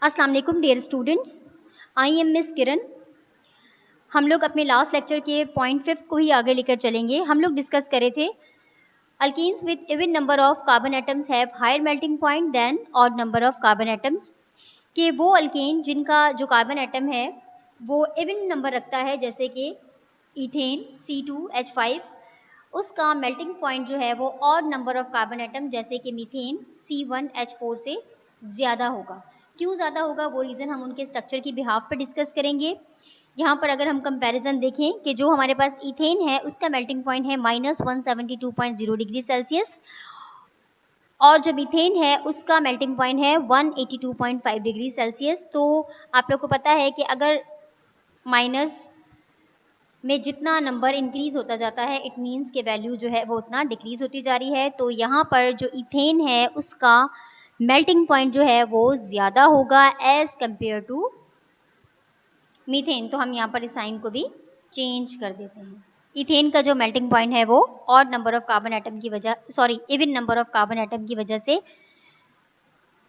अस्सलाम वालेकुम dear students, I am miss Kiran. हम लोग अपने लास्ट लेक्चर के पॉइंट 5 को ही आगे लेकर चलेंगे। हम लोग डिस्कस करे थे alkenes with even number of carbon atoms have higher melting point than odd number of carbon atoms, कि वो अल्केन जिनका जो कार्बन एटम है वो इवन नंबर रखता है, जैसे कि इथेन C2H5, उसका मेल्टिंग पॉइंट जो है वो odd number of carbon atom जैसे कि मीथेन C1H4 से ज़्यादा होगा। क्यों ज़्यादा होगा वो रीज़न हम उनके स्ट्रक्चर की बिहाफ पर डिस्कस करेंगे। यहाँ पर अगर हम कंपैरिजन देखें कि जो हमारे पास इथेन है उसका मेल्टिंग पॉइंट है -172.0 डिग्री सेल्सियस, और जो मीथेन है उसका मेल्टिंग पॉइंट है 182.5 डिग्री सेल्सियस। तो आप लोग को पता है कि अगर माइनस में जितना नंबर इंक्रीज होता जाता है इट मीन्स के वैल्यू जो है वो उतना डिक्रीज होती जा रही है। तो यहाँ पर जो इथेन है उसका मेल्टिंग पॉइंट जो है वो ज़्यादा होगा एज कंपेयर टू मीथेन। तो हम यहाँ पर इस साइन को भी चेंज कर देते हैं। इथेन का जो मेल्टिंग पॉइंट है वो odd number of carbon atom की वजह even number of carbon atom की वजह से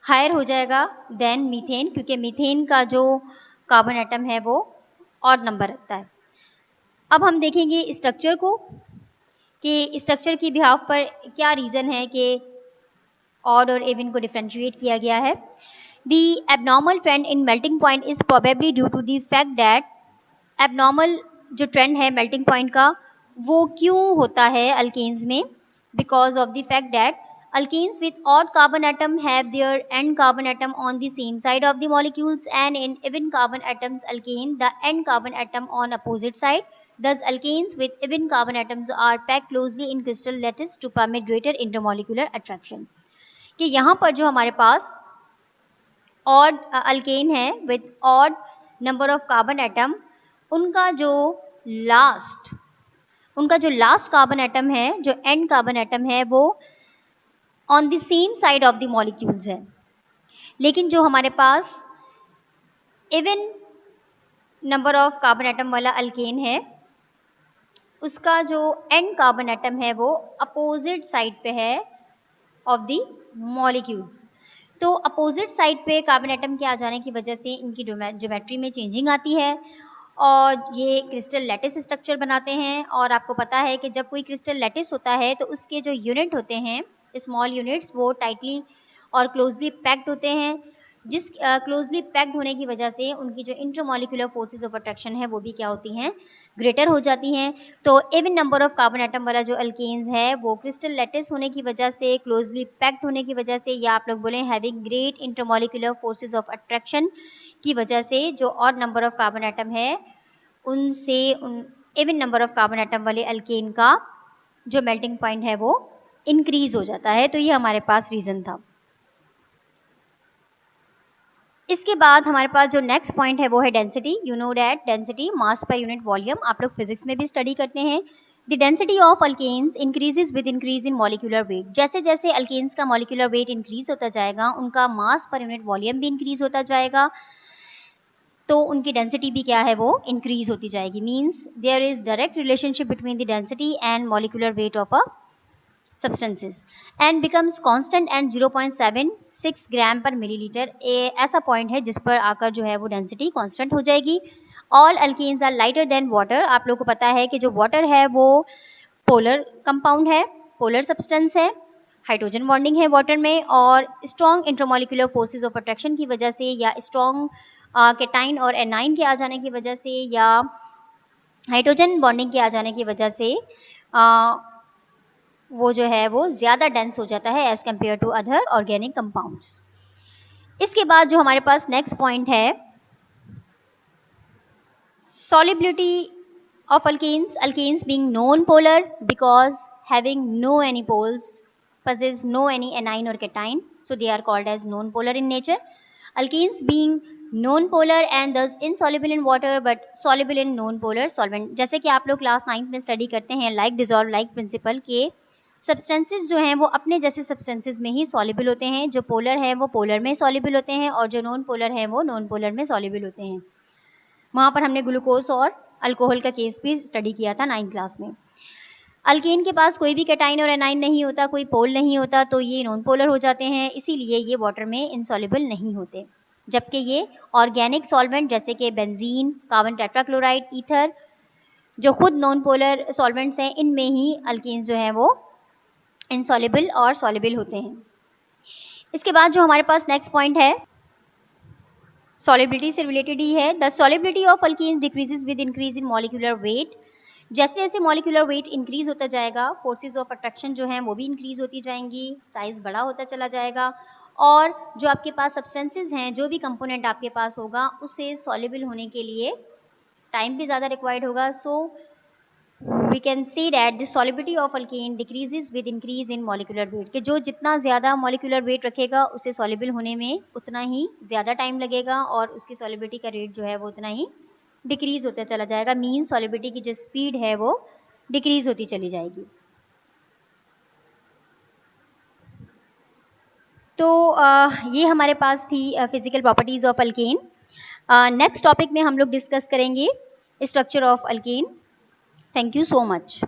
हायर हो जाएगा देन मीथेन, क्योंकि मीथेन का जो कार्बन एटम है वो ऑड नंबर रखता है। अब हम देखेंगे स्ट्रक्चर को कि स्ट्रक्चर की बिहाफ पर क्या रीज़न है कि ऑड और इवन को डिफ्रेंशिएट किया गया है। The abnormal trend in melting point is probably due to the fact that abnormal जो ट्रेंड है मेल्टिंग पॉइंट का वो क्यों होता है अल्केन्स में, because of the fact that alkenes with odd carbon atom have their end carbon atom on the same side of the molecules, and in even carbon atoms alkane the end carbon atom on opposite side. Thus alkanes with even carbon atoms are packed closely in crystal lattice to permit greater intermolecular attraction। कि यहाँ पर जो हमारे पास odd alkane है with odd number of carbon atom, उनका जो last carbon atom है, जो एंड कार्बन एटम है, वो on the same side of the molecules है। लेकिन जो हमारे पास even number of carbon atom वाला अल्केन है उसका जो एंड कार्बन एटम है वो अपोजिट साइड पे है ऑफ द मॉलिक्यूल्स। तो अपोजिट साइड पे कार्बन एटम के आ जाने की वजह से इनकी ज्योमेट्री में चेंजिंग आती है और ये क्रिस्टल लैटिस स्ट्रक्चर बनाते हैं। और आपको पता है कि जब कोई क्रिस्टल लैटिस होता है तो उसके जो यूनिट होते हैं, स्मॉल यूनिट्स, वो टाइटली और क्लोजली पैक्ड होते हैं, जिस क्लोजली पैक्ड होने की वजह से उनकी जो इंटरमॉलिक्यूलर फोर्सेस ऑफ अट्रैक्शन है वो भी क्या होती हैं, ग्रेटर हो जाती हैं। तो even number of carbon atom वाला जो अल्केन्स है वो क्रिस्टल लैटिस होने की वजह से, क्लोजली पैक्ड होने की वजह से, या आप लोग बोलें having great intermolecular forces of attraction की वजह से जो odd number of carbon atom है उनसे even number of carbon atom वाले अल्केन का जो मेल्टिंग पॉइंट है वो इंक्रीज हो जाता है। तो ये हमारे पास रीज़न था। इसके बाद हमारे पास जो नेक्स्ट पॉइंट है वो है density. You know that density mass per unit volume, आप लोग फिजिक्स में भी स्टडी करते हैं। The density of alkanes increases with increase in molecular weight. जैसे जैसे अल्केन्स का मॉलिक्यूलर वेट इंक्रीज होता जाएगा उनका मास पर यूनिट वॉल्यूम भी इंक्रीज होता जाएगा, तो उनकी डेंसिटी भी क्या है वो इंक्रीज होती जाएगी। Means there is direct relationship between the density and molecular weight of a substances and becomes constant and 0.76 gram per millilitre. ऐसा पॉइंट है जिस पर आकर जो है वो डेंसिटी कांस्टेंट हो जाएगी। All alkanes are lighter than water. आप लोगों को पता है कि जो वाटर है वो पोलर कंपाउंड है, पोलर सब्सटेंस है, हाइड्रोजन बॉन्डिंग है वाटर में, और strong intermolecular forces of attraction की वजह से, या स्ट्रॉन्ग केटाइन और एनाइन के आ जाने की वजह से, या हाइड्रोजन बॉन्डिंग के आ जाने की वजह से वो जो है वो ज़्यादा डेंस हो जाता है as compare to other organic compounds. इसके बाद जो हमारे पास नेक्स्ट पॉइंट है solubility of alkenes. Alkenes being non-polar because having no any poles, possess no any anion or cation, so they are called as non-polar in nature. Alkenes being non-polar and thus insoluble in water but soluble in non-polar solvent. जैसे कि आप लोग class 9 में study करते हैं like dissolve like principal के substances जो हैं वो अपने जैसे सब्सटेंसेस में ही सॉल्युबल होते हैं। जो पोलर है वो पोलर में सॉल्युबल होते हैं और जो नॉन पोलर है वो नॉन पोलर में सॉल्युबल होते हैं। वहाँ पर हमने ग्लूकोज और अल्कोहल का केस भी स्टडी किया था 9th क्लास में। अल्केन के पास कोई भी कैटाइन और एनाइन नहीं होता, कोई पोल नहीं होता, तो ये नॉन पोलर हो जाते हैं, इसीलिए ये वाटर में इनसॉल्युबल नहीं होते। जबकि ये ऑर्गेनिक सॉल्वेंट जैसे कि बेंजीन, कार्बन टेट्राक्लोराइड, ईथर जो खुद नॉन पोलर सॉल्वेंट्स हैं, इनमें ही अल्कीन्स जो हैं वो इनसॉल्युबल और सॉल्युबल होते हैं। इसके बाद जो हमारे पास नेक्स्ट पॉइंट है सॉल्युबिलिटी से रिलेटेड ही है। The solubility of alkenes decreases with increase in molecular weight. जैसे जैसे मॉलिक्यूलर वेट इंक्रीज होता जाएगा, फोर्सेस ऑफ अट्रैक्शन जो हैं वो भी इंक्रीज होती जाएंगी, साइज बड़ा होता चला जाएगा और जो आपके पास सब्सटेंसेज हैं, जो भी कंपोनेंट आपके पास होगा उससे सॉल्युबल होने के लिए टाइम भी ज़्यादा रिक्वायर्ड होगा। सो we can see that the solubility of alkene decreases with increase in molecular weight कि जो जितना ज़्यादा molecular weight रखेगा उसे soluble होने में उतना ही ज़्यादा टाइम लगेगा और उसकी solubility का रेट जो है वो उतना ही डिक्रीज होता चला जाएगा। मीन solubility की जो स्पीड है वो डिक्रीज होती चली जाएगी। तो ये हमारे पास थी physical properties of alkane. Next topic में हम लोग डिस्कस करेंगे structure of alkane. Thank you so much.